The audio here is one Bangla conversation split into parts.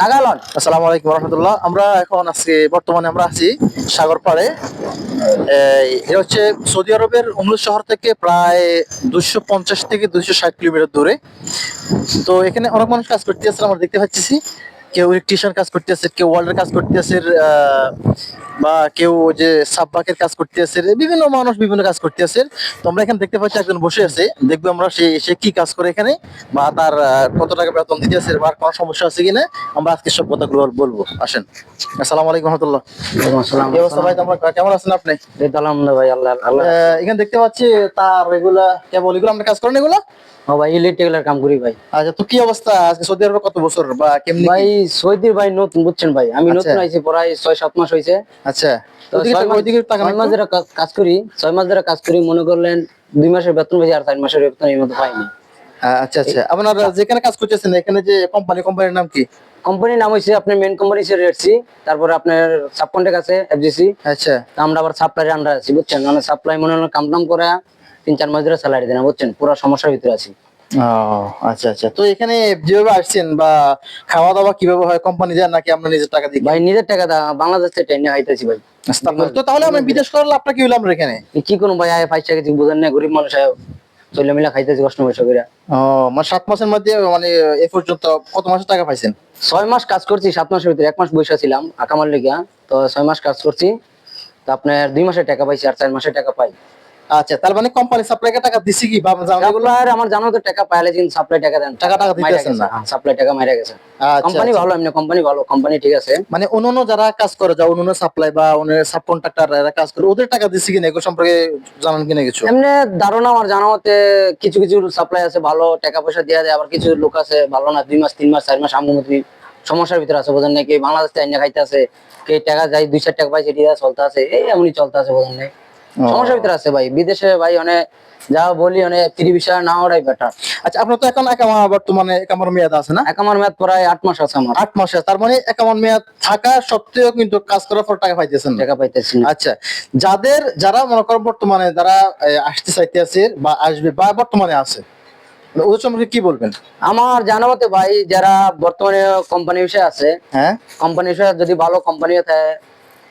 লাগালন। আসসালামু আলাইকুম রহমতুল্লাহ। আমরা এখন আজকে বর্তমানে আমরা আছি সাগর পাড়ে। এটা হচ্ছে সৌদি আরবের উমরুদ শহর থেকে প্রায় 250 থেকে 260 কিলোমিটার দূরে। তো এখানে অনেক মানুষ কাজ করতেছে, আমরা দেখতে পাচ্ছি। কেউ ইলেকট্রিশিয়ান কাজ করতেছে, কেউ ওয়েল্ডার কাজ করতেছে, বা কেউ ওই যে সাববাকের কাজ করতেছে। বিভিন্ন মানুষ বিভিন্ন কাজ করতেছে। তো আমরা এখানে দেখতে পাচ্ছি একজন বসে আছে, দেখবো আমরা সে কি কাজ করে এখানে, বা তার কত টাকা বেতন দিতেছে, বা কোনো সমস্যা আছে কিনা। আমরা আজকে সব কথাগুলো বলবো, আসেন। আসসালামু আলাইকুম রহমতুল্লাহ। কি অবস্থা ভাই, তোমরা কেমন আছেন আপনি? আলহামদুলিল্লাহ ভাই, আল্লাহ আল্লাহ। এখানে দেখতে পাচ্ছি তার এগুলা কেবল এগুলো আমরা কাজ করেন এগুলা। ও ভাই, ইলেকট্রিক্যালের কাম করি ভাই। আচ্ছা, তো কি অবস্থা আজকে সৌদি আরবে কত বছর বা কেমনি ভাই কি? সৌদির ভাই নতুন, বুঝছেন ভাই, আমি আচ্ছা নতুন আইছি, প্রায় 6-7 মাস হয়েছে। আচ্ছা, তো ওইদিকে 6 মাস, ওইদিকে তাকান 6 মাস একটু। ধরে কাজ করি, 6 মাস ধরে কাজ করি, মনে করলেন 2 মাসের বেতন পাইছি, আর 4 মাসের বেতন এই মতো পাইনি। আচ্ছা আচ্ছা, আপনার যেখানে কাজ করতেছেন এখানে যে কোম্পানির নাম কি? কোম্পানির নাম হইছে আপনার মেন কোম্পানি হইছে রেডসি, তারপরে আপনার সাবকন্ট্রাক্ট আছে এফজিসি। আচ্ছা আমরা আবার সাপ্লাইয়ের আন্ডার আছি, বুঝছেন, মানে সাপ্লাই মনে হলো কাম টাম করে 3-4 মাস ধরে স্যালারি দেয় না, বুঝছেন, পুরো সমস্যার ভিতরে আছি। ও আচ্ছা আচ্ছা, তো এখানে যেভাবে আসছেন বা খাওয়া দাওয়া কিভাবে হয়, কোম্পানি দেয় নাকি আমরা নিজের টাকা দিই? ভাই নিজের টাকা দা, বাংলাদেশ থেকে টেনে আইতাছি ভাই। তো তাহলে আমরা বিদেশ করলে আপনার কি হলো আমরা এখানে? কি করুন ভাই, আয় পয়সা কিছু বুঝেন না, গরিব মানুষ আয় চলে মিলা খাইতেছি কষ্ট পয়সা করে। ও মানে 7 মাসের মধ্যে মানে এ পর্যন্ত কত মাসের টাকা পাইছেন? 6 মাস কাজ করছি, 7 মাসের ভিতরে 1 মাস বসে ছিলাম আকামার লেগা। তো 6 মাস কাজ করছি, তো আপনার 2 মাসের টাকা পাইছি, আর 4 মাসের টাকা পাই। আচ্ছা, তার মানে কোম্পানি সাপ্লাইকে টাকা দিছি কি বা জানেন এগুলো? সাপ্লায়ার আমার জানো তো টাকা পাইলে, কিন্তু সাপ্লাই টাকা দেন, টাকা মাইরা দিতেছেন গেছে। না? হ্যাঁ, সাপ্লাই টাকা মাইরা গেছে। আচ্ছা কোম্পানি আচ্ছা, ভালো, এমনি কোম্পানি ভালো, কোম্পানি ঠিক আছে। মানে অন্যান্য যারা কাজ করে, যা অন্যান্য সাপ্লাই বা অন্য সাব কন্ট্রাক্টর এরা কাজ করে, ওদের টাকা দিচ্ছি কিনা এগুলো সম্পর্কে জানেন কিনা কিছু? এমনি ধারণা আমার জানা মতে কিছু কিছু সাপ্লাই আছে ভালো, টাকা পয়সা দিয়ে দেয়, আবার কিছু লোক আছে ভালো না, 2 মাস 3 মাস 4 মাস আমুমতি সমস্যার ভিতরে আছে, বোঝেন নাকি, বাংলাদেশ থেকে আইনা খাইতে আছে, কে টাকা যাই 2-4 টাকা পাইছে এটা চলতে আছে, এই এমনি চলতে আছে, বোঝেন নাই, সমস্যার ভিতরে আছে ভাই। বিদেশে ভাই অনেক যা বলি, অনেক ফ্রি ভিসা না ওরাই বেটার। আচ্ছা, আপনার তো এখন একামা বর্তমানে একামার মেয়াদ আছে না? এক আমার মেয়াদ প্রায় 8 মাস আছে আমার। 8 মাসে, তার মানে একামার মেয়াদ থাকা সত্ত্বেও কিন্তু কাজ করার পর টাকা পাইতেছেন না? টাকা পাইতেছি না। আচ্ছা, যারা মনে করেন বর্তমানে যারা আসতে চাইতে আছে বা আসবে বা বর্তমানে আছে, মানে ওদের সম্পর্কে কি বলবেন? আমার জানা মতে ভাই, যারা বর্তমানে কোম্পানি বিষয়ে আছে, হ্যাঁ কোম্পানি বিষয়ে যদি ভালো কোম্পানি থাকে,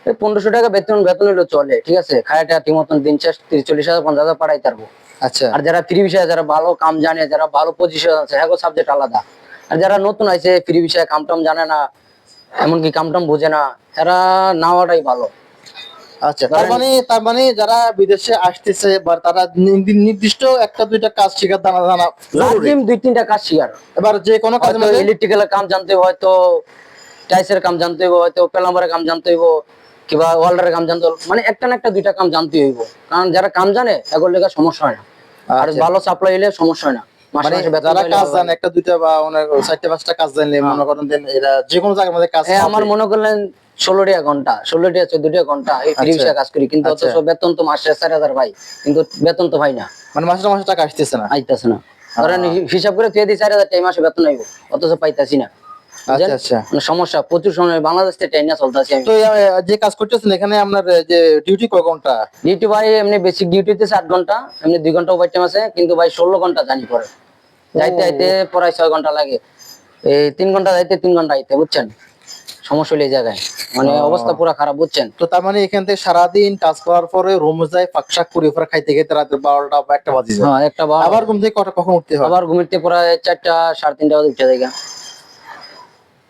1500 টাকা বেতন বেতন হলে চলে, ঠিক আছে, খায়াটা ঠিক মতন দিন শেষ 30-40,000 50,000 পাঠাই পারবো। আচ্ছা আর যারা ফ্রি বিষয়ে, যারা ভালো কাম জানে, যারা ভালো পজিশন আছে, হ্যাঁ সাবজেক্ট আলাদা। আর যারা নতুন আছে ফ্রি বিষয়ে কাম টাম জানে না, এমনকি কাম টাম বোঝে না, এরা নেওয়াটাই ভালো। আচ্ছা, তার মানে যারা বিদেশে আসতেছে বা তারা নির্দিষ্ট একটা দুইটা কাজ শেখার জানা জানা জরুরি। লাজিম 2-3টা কাজ শিখার। এবার যে কোনো কাজের মধ্যে ইলেকট্রিক্যালের কাম জানতে হবে, হয়তো টাইসের কাম জানতে হইব, হয়তো প্লাম্বারের কাম জানতে হইব, কিংবা ওয়েল্ডারের কাম জানতে হইব, মানে একটা না একটা 2টা কাম জানতে হইব। কারণ যারা কাম জানে এগুলোর লেগে সমস্যা হয় না, আর আচ্ছা, ভালো সাপ্লাই হলে সমস্যা হয় না, মাসে মানে মাসে বেতন যারা পাইলে কাজ ভালো জানে লাগে। একটা দুইটা বা অনেক 4টা 5টা কাজ জানলে মনে করেন যে এরা যে কোনো জায়গার মধ্যে কাজ হ্যাঁ, পাবে। আমার মনে করলেন 16 টাকা ঘন্টা, 16 টাকা 14 টাকা ঘন্টা এই ফ্রি আচ্ছা ভিসা কাজ করি, কিন্তু আচ্ছা, অথচ বেতন তো মাসে 4,000 ভাই, কিন্তু বেতন তো ভাই না, মানে মাসে টাকা আসতেছে না? আইতাছে না। ধরেন হিসাব করে তুই দিই 4,000 টাকা এই মাসে বেতন আইব, অথচ পাইতাছি না, বুঝলেন? আচ্ছা আচ্ছা, মানে সমস্যা প্রচুর, সময় বাংলাদেশ থেকে ট্রেনে চলতেছি আমি। তো যে কাজ করতেছেন এখানে আপনার যে ডিউটি কয় ঘন্টা? ডিউটি ভাই এমনি বেসিক ডিউটিতে 8 ঘন্টা, এমনি 2 ঘন্টা ওভার টাইম আছে, কিন্তু ভাই 16 ঘন্টা জানি পরে, যাইতে আইতে প্রায় 6 ঘন্টা লাগে। এই 3 ঘন্টা যাইতে 3 ঘন্টা আইতে, বুঝছেন, সমস্যা হলো এই জায়গায়, মানে অবস্থা পুরো খারাপ, বুঝছেন। তো তার মানে এখান থেকে সারাদিন কাজ করার পরে রুমে যায় পাকশাক করে পরে খাইতে খেতে রাত 12টা বা 1টা বাজে যায়। হ্যাঁ, একটা বার আবার ঘুম থেকে কখন উঠতে হয়? আবার ঘুমিতে প্রায় 4টা 3:30 বাজে উঠে যায়।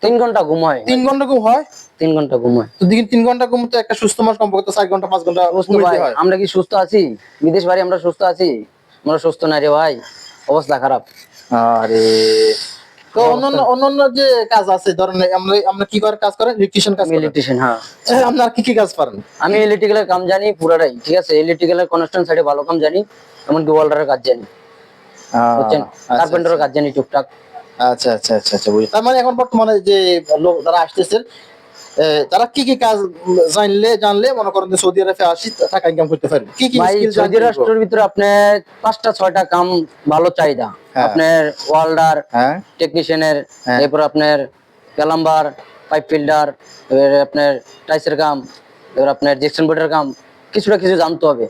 3 ঘন্টা ঘুম হয়। 3 ঘন্টা ঘুম হয়? 3 ঘন্টা ঘুম হয়। তো দেখি 3 ঘন্টা ঘুম তো একটা সুস্থ মানুষ কমপক্ষে তো 4 ঘন্টা 5 ঘন্টা সুস্থ ঘুমাইতে ভাই, হয়। আমরা কি সুস্থ আছি? বিদেশ বাড়ি আমরা সুস্থ আছি? আমরা সুস্থ না রে ভাই, অবস্থা খারাপ। আরে, তো অন্যান্য যে কাজ আছে, ধরেন আমরা আমরা কি করে কাজ করেন? ইলেকট্রিশিয়ান কাজ আমি করেন? ইলেকট্রিশিয়ান, হ্যাঁ। আপনার কি কাজ পারেন? আমি ইলেকট্রিক্যালের কাম জানি পুরাটাই, ঠিক আছে, ইলেকট্রিক্যালের কনস্ট্রাকশন সাইডে ভালো কাম জানি, এমনকি ওয়েল্ডারের কাজ জানি, বুঝছেন, আচ্ছা কার্পেন্টারের কাজ জানি টুকটাক। আচ্ছা আচ্ছা আচ্ছা আচ্ছা, বুঝি। তার মানে এখন বর্তমানে যে লোক যারা আসতেছেন, তারা কি কাজ জানলে মনে করেন যে সৌদি আরবে আসি টাকা ইনকাম করতে পারবে, কি ভাই স্কিল সৌদি জানতে হবে? রাষ্ট্রের ভিতরে আপনার 5টা 6টা কাম ভালো চাহিদা। হ্যাঁ। আপনার ওয়েল্ডার, হ্যাঁ টেকনিশিয়ানের, হ্যাঁ, এরপর আপনার প্লাম্বার, পাইপ ফিল্টার, এবার আপনার টাইসের কাম, এবার আপনার জেকশন বোর্ডের কাম, কিছুটা কিছু জানতে হবে।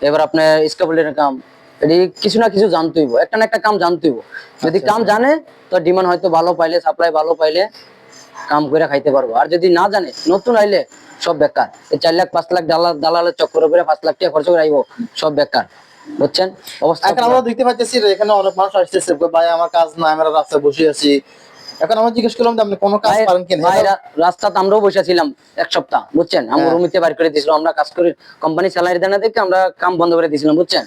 এবার আপনার স্কাফোল্ডের কাম, এটি কিছু না কিছু জানতে হইব, একটা না একটা কাম জানতে হইব। যদি আচ্ছা, কাম আচ্ছা। জানে তো ডিমান্ড হয়তো ভালো পাইলে, সাপ্লাই ভালো পাইলে কাম করে খাইতে পারবো। আর যদি না জানে, নতুন আইলে সব বেকার। এই 4 লাখ 5 লাখ দালালের চক্কর করে 5 লাখ টাকা খরচ করে আইবো, সব বেকার। বুঝছেন অবস্থা? এখন আমরা দেখতে পাচ্ছি যে এখানে অনেক মানুষ আসতেছে, ভাই আমার কাজ না, আমরা রাস্তায় বসে আছি। এখন আমরা জিজ্ঞেস করলাম যে আপনি কোনো কাজ ভাই, পারেন কিনা? ভাই, রাস্তাতে আমরাও বসেছিলাম 1 সপ্তাহ, বুঝছেন। আমরা হ্যাঁ। রুমিতে বাইর করে দিয়েছিল, আমরা কাজ করি, কোম্পানি স্যালারি দেয় না দেখে আমরা কাম বন্ধ করে দিয়েছিলাম, বুঝছেন।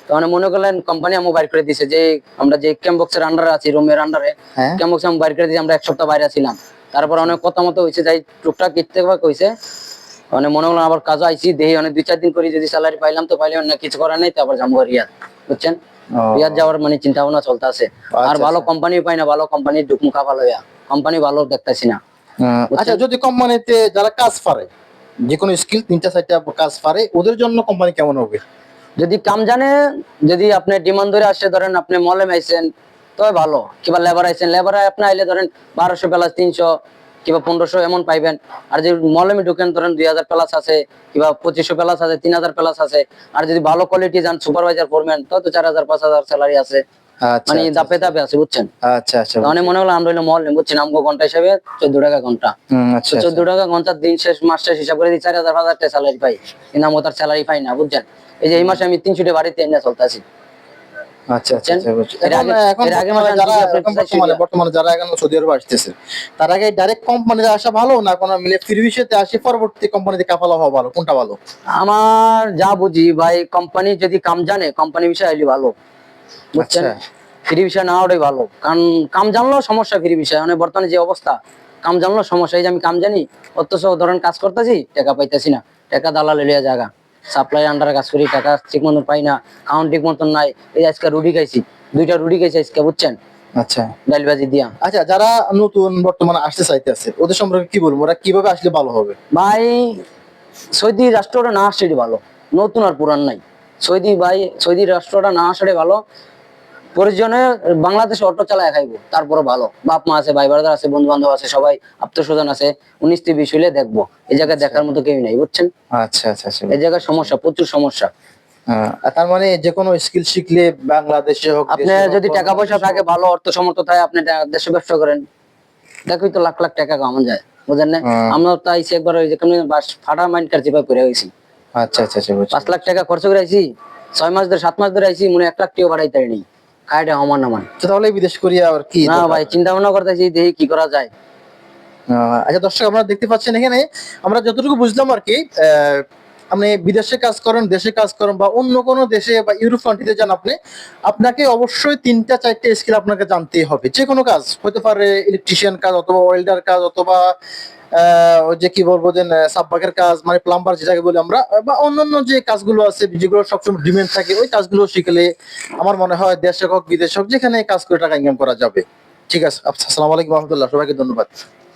তো মানে মনে করলেন কোম্পানি আমও বাইর করে দিয়েছে, যে আমরা যে ক্যাম্পবক্সের আন্ডারে আছি, রুমের আন্ডারে হ্যাঁ। ক্যাম্পবক্স আমি বাইর করে দিয়েছি, আমরা 1 সপ্তাহ বাইরে ছিলাম। তারপর অনেক কথা মতো হয়েছে, যাই টুকটাক ইত্তেফাক হয়েছে, মানে মনে হলো আবার কাজও আইছি, দেখি অনেক 2-4 দিন করি, যদি স্যালারি পাইলাম তো পাইলাম, না কিছু করার নেই, তারপর যাবো রিয়াদ, বুঝছেন। ও। রিয়াদ যাওয়ার মানে চিন্তা ভাবনা চলতেছে। আর আচ্ছা, ভালো আচ্ছা। কোম্পানি পাই না, ভালো কোম্পানির ঢুকমুখা ভালো হইয়া, কোম্পানি ভালো দেখতেছি না। আচ্ছা, যদি কোম্পানিতে যারা কাজ পারে, যে কোনো স্কিল 3টা 4টা কাজ পারে, ওদের জন্য কোম্পানি কেমন হবে? যদি কাম জানে, যদি আপনি ডিমান্ড ধরে আসে, ধরেন আপনি মলে আইছেন তবে ভালো, কিংবা লেবার আইছেন, লেবার আপনি আইলে ধরেন 1200 প্লাস 300 কিংবা 1500 এমন পাইবেন। আর যদি মলমে ঢুকেন ধরেন 2000 প্লাস আছে, কিংবা 2500 প্লাস আছে, 3000 প্লাস আছে। আর যদি ভালো কোয়ালিটি যান, সুপারভাইজার ফোরম্যান, তো 4000 5000 স্যালারি আছে, আচ্ছা, মানে আচ্ছা, দাপে দাপে আছে, বুঝছেন। আচ্ছা, আচ্ছা, তো অনেক মনে হলো আমরা হইলো মল, বুঝছেন, আমগো ঘন্টা হিসাবে 14 টাকা ঘন্টা। আচ্ছা, তো আচ্ছা, 14 টাকা ঘন্টা, দিন শেষ মাস শেষ হিসাব করে দিই 4000 5000 টাকা স্যালারি পাই, কিন্তু আমি তার স্যালারি পাই না, বুঝছেন। এই যে এই মাসে আমি 300 টাকা বাড়িতে এনে চলতেছি। আচ্ছা, আচ্ছা, আচ্ছা, বুঝছি। এর এখন আগে- এখন এর আগে বর্তমানে মাসে যারা যদি আপনি এখন চাইছেন বর্তমানে যারা এখন সৌদি আরবে আসতেছে, তার আগে ডাইরেক্ট কোম্পানিতে আসা ভালো, না কোনো মিলে ফিরবিশতে আসে পরবর্তী কোম্পানিতে কাফালা হওয়া ভালো, কোনটা ভালো? আমার যা বুঝি ভাই, কোম্পানি যদি কাম জানে, কোম্পানি বিষয় আইলে ভালো, বুঝছেন। আচ্ছা। ফ্রি বিষয় না ওটাই ভালো, কারণ কাম জানলেও সমস্যা, ফ্রি বিষয় মানে বর্তমানে যে অবস্থা, কাম জানলেও সমস্যা। এই যে আমি কাম জানি, অথচ ধরেন কাজ করতেছি, টাকা পাইতেছি না, টাকা দালাল লিয়া জায়গা, সাপ্লাই আন্ডারে কাজ করি, টাকা ঠিক মতন পাই না, কাউন্ট ঠিক মতন নাই। এই যে আজকে রুটি খাইছি, 2টা রুটি খাইছি আজকে, বুঝছেন, আচ্ছা, ডাল ভাজি দিয়া। আচ্ছা, যারা নতুন বর্তমানে আসতে চাইতেছে, ওদের সম্পর্কে কি বলবো? ওরা কিভাবে আসলে ভালো হবে? ভাই, সৌদি রাষ্ট্রটা না আসলে ভালো, নতুন আর পুরান নাই। সৌদি রাষ্ট্রটা না আসলে ভালো। প্রয়োজনে বাংলাদেশে অটো চালায় খাইবো, তারপরে ভালো, বাপ মা আছে, ভাই ব্রাদার আছে, বন্ধু বান্ধব আছে, সবাই আত্মীয় স্বজন আছে, 19-20 হইলে দেখবো। এই জায়গায় দেখার মতো কেউ নাই, বুঝছেন। আচ্ছা, আচ্ছা, আচ্ছা। এই জায়গায় সমস্যা, প্রচুর সমস্যা। তার মানে যে কোনো স্কিল শিখলে বাংলাদেশে হোক, আপনি দেশে হোক, যদি টাকা পয়সা বাংলাদেশে থাকে, হোক। ভালো অর্থ সমর্থ থাকে, আপনি দেশে ব্যবসা করেন, দেখোই তো লাখ লাখ টাকা কামান যায়, বুঝেন না। আমরা তো আইসি একবার ওই যে ফাটা মাইন্ড কার চেপা করে গেছি, আচ্ছা, আচ্ছা, আচ্ছা, বুঝছি। 5 লাখ টাকা খরচ করে আইসি, 6 মাস ধরে 7 মাস ধরে আইসি, মনে 1 লাখ টাকা বাড়াইতে পারিনি, খাইটা আমার নামান। তো তাহলে বিদেশ করিয়া আর কি না দরকার? ভাই, চিন্তা ভাবনা করতেছি, দেখি কি করা যায়। আচ্ছা, দর্শক, আপনারা দেখতে পাচ্ছেন এখানে আমরা যতটুকু বুঝলাম আর কি, আপনি বিদেশে কাজ করেন, দেশে কাজ করেন, বা অন্য কোনো দেশে বা ইউরোপ কান্ট্রিতে যান, আপনাকে অবশ্যই 3টা 4টা স্কিল আপনাকে জানতেই হবে। যে কোনো কাজ হতে পারে, ইলেকট্রিশিয়ান কাজ, অথবা ওয়েল্ডার কাজ, অথবা ওই যে কি বলবো, যে সাববাকের কাজ, মানে প্লাম্বার যেটাকে বলি আমরা, বা অন্যান্য যে কাজগুলো আছে, যেগুলো সবসময় ডিমান্ড থাকে, ওই কাজগুলো শিখলে আমার মনে হয় দেশে হোক বিদেশে হোক, যেখানে কাজ করে টাকা ইনকাম করা যাবে। ঠিক আছে, আসসালামু আলাইকুম রহমতুল্লাহ, সবাইকে ধন্যবাদ।